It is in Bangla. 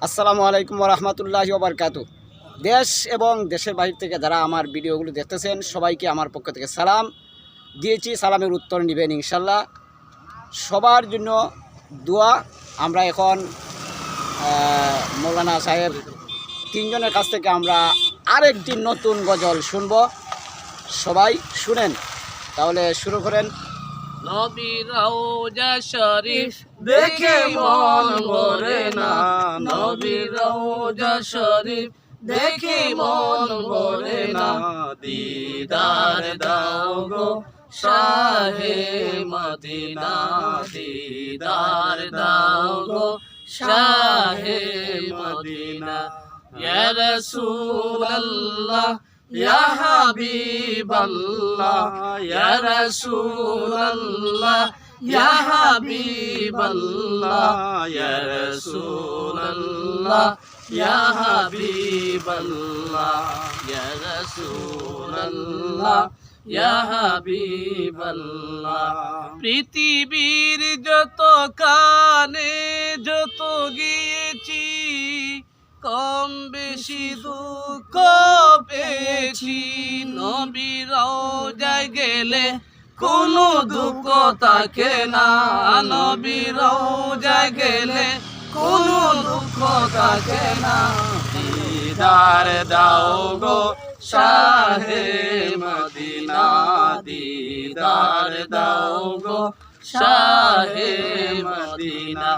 আসসালামু আলাইকুম রহমতুল্লাহি ওবরকাতু। দেশ এবং দেশের বাহির থেকে যারা আমার ভিডিওগুলো দেখতেছেন সবাইকে আমার পক্ষ থেকে সালাম দিয়েছি। সালামের উত্তর নেবেন ইনশাল্লাহ। সবার জন্য দোয়া। আমরা এখন মৌলানা সাহেব তিনজনের কাছ থেকে আমরা আরেকটি নতুন গজল শুনব। সবাই শুনেন, তাহলে শুরু করেন। নবীর রওজা শরীফ দেখে মন ভরে না, নবীর রওজা শরীফ দেখে মন ভরে না, দিদার দাও গো শাহে মদিনা, দিদার দাও গো শাহে মদিনা। ইয়া রাসূলুল্লাহ ইয়া হাবিবাল্লাহ, ইয়া রাসূলুল্লাহ ইয়া হাবিবাল্লাহ, ইয়া রাসূলুল্লাহ ইয়া হাবিবাল্লাহ, ইয়া রাসূলুল্লাহ ইয়া হাবিবাল্লাহ। পৃথিবীর যত কানে যত গিয়েছি, কম বেশি দুঃখ পেয়েছি, নবীর রওজায় গেলে কোনো দুঃখ থাকে না, নবীর রওজায় গেলে কোনো দুঃখ থাকে না। দিদার দাও গো শাহে মদিনা, দিদার দাও গো শাহে মদিনা।